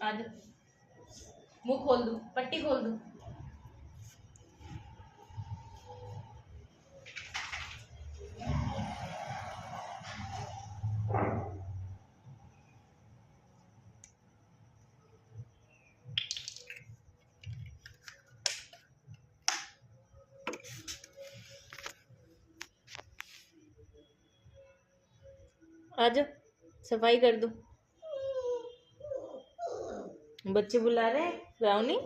आज मुंह खोल दूं, पट्टी खोल दूं। आज सफाई कर दूं। बच्चे बुला रहे हैं ब्राउनी।